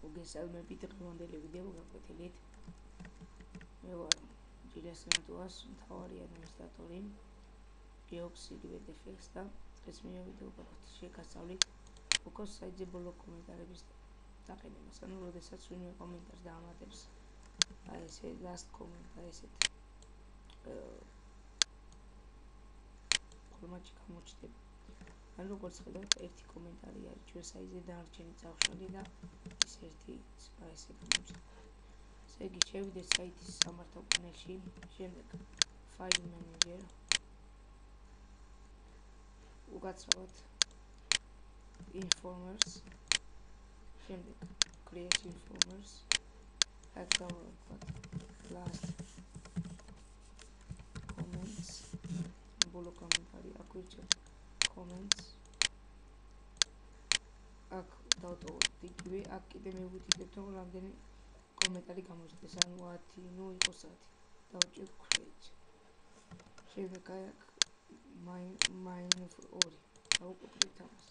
მოგესალმებით დღევანდელი ვიდეო გაკვეთილით. მე ვარ ჯილეს ნატუას მთავარი ადმინისტრატორი გეოქს იგივედეფექს და დღეს მე ვიდეო გაკვეთილში გასწავლით უკოს საიტზე ბოლო კომენტარების დაყენებას. ანუ როდესაც ვინმე კომენტარს დაამატებს აი ესე last comment და ესეთ ფორმატში გამოჩნდება. ანუ როგორც ხედავთ, ერთი კომენტარი არის ჩვენ საიტზე დანარჩენი წავშალი და ის ერთი ესე გამოჩნდება. ესე იგი, შევიდეთ საიტის სამართავ პანელში, შემდეგ file manager, უკაცრავად informers, შემდეგ create informers, აქ დავაკვირდით last comments, ბოლო კომენტარი, აქ ვირჩევთ comments, აქ დავტოვოთ იგივე, აქ კიდე მივუთითებთ, რომ რამდენი კომენტარი გამოჩნდეს, ანუ 10, ნუ იყოს 10. დავჭირთ create. შემდეგ აქ -2 დავუკრით ამას.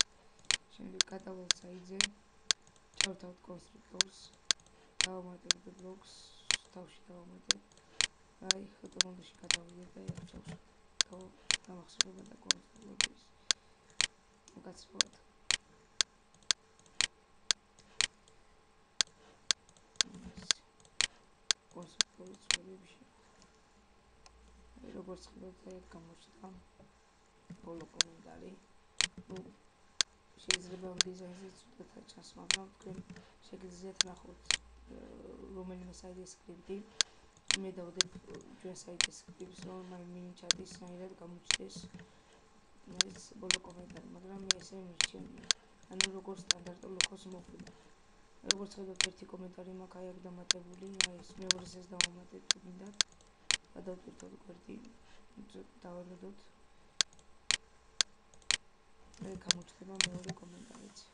შემდეგ გადავალთ საიტზე, ჩავთავთ constructors, დავამატებთ blocks, თავში დავამატებთ. აი, ფოტომონტაჟში გადავიდეთ და აქ ჩავშვით. დამახსოვრება და constructors. უკაცრავად constructors ვერებში. როგორც ხედავთ, აქ გამოჩნდა ბოლო კომენტარი. ნუ შეიძლება დიზაინზე ცუდად ჩანს, მაგრამ თქვენ შეგიძლიათ ნახოთ რომელიმე საიტის სკრიპტი. მე დავდებ ჩვენ საიტის სკრიპტს, რომ მინი ჩატის საერთოდ გამოჩნდეს ეს ბოლო კომენტარი, მაგრამ მე ესე მირჩენია. ანუ როგორც სტანდარტულ ლოკოს მოხვდა. როგორც ხედავთ, ერთი კომენტარი მაქვს აი აქ დამატებული, აი ეს მეორესაც დავამატებთ გინდათ. გადავტვირთოთ გვერდი, დავალოდოთ. აი გამოჩნდება მეორე კომენტარიც.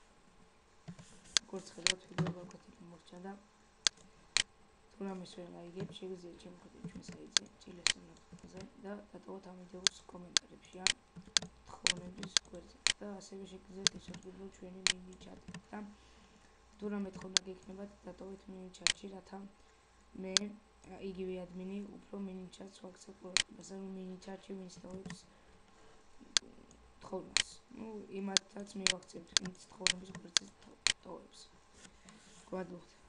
როგორც ხედავთ, ვიდეო გაკვეთილი მოხდა და თუ რამეს ვერ გაიგებთ, შეგიძლიათ შემოხვიდეთ ჩვენ საიტზე, ჯილეს ნატუაზე და დატოვოთ ამ ვიდეოს კომენტარებში ან თხოვნების გვერდზე და ასევე შეგიძლიათ ისარგებლოთ ჩვენი მინი ჩატით და თუ რამე თხოვნა გექნებათ, დატოვეთ მინი ჩატში, რათა მე იგივე ადმინი უფრო მინი ჩატს ვაქცევ ყურადღებას, ანუ მინი ჩატში ვინც თხოვებს თხოვნას. ნუ იმათაც მივაქცევთ, ვინც თხოვნების გვერდზე ტოვებს. გვადუხთ.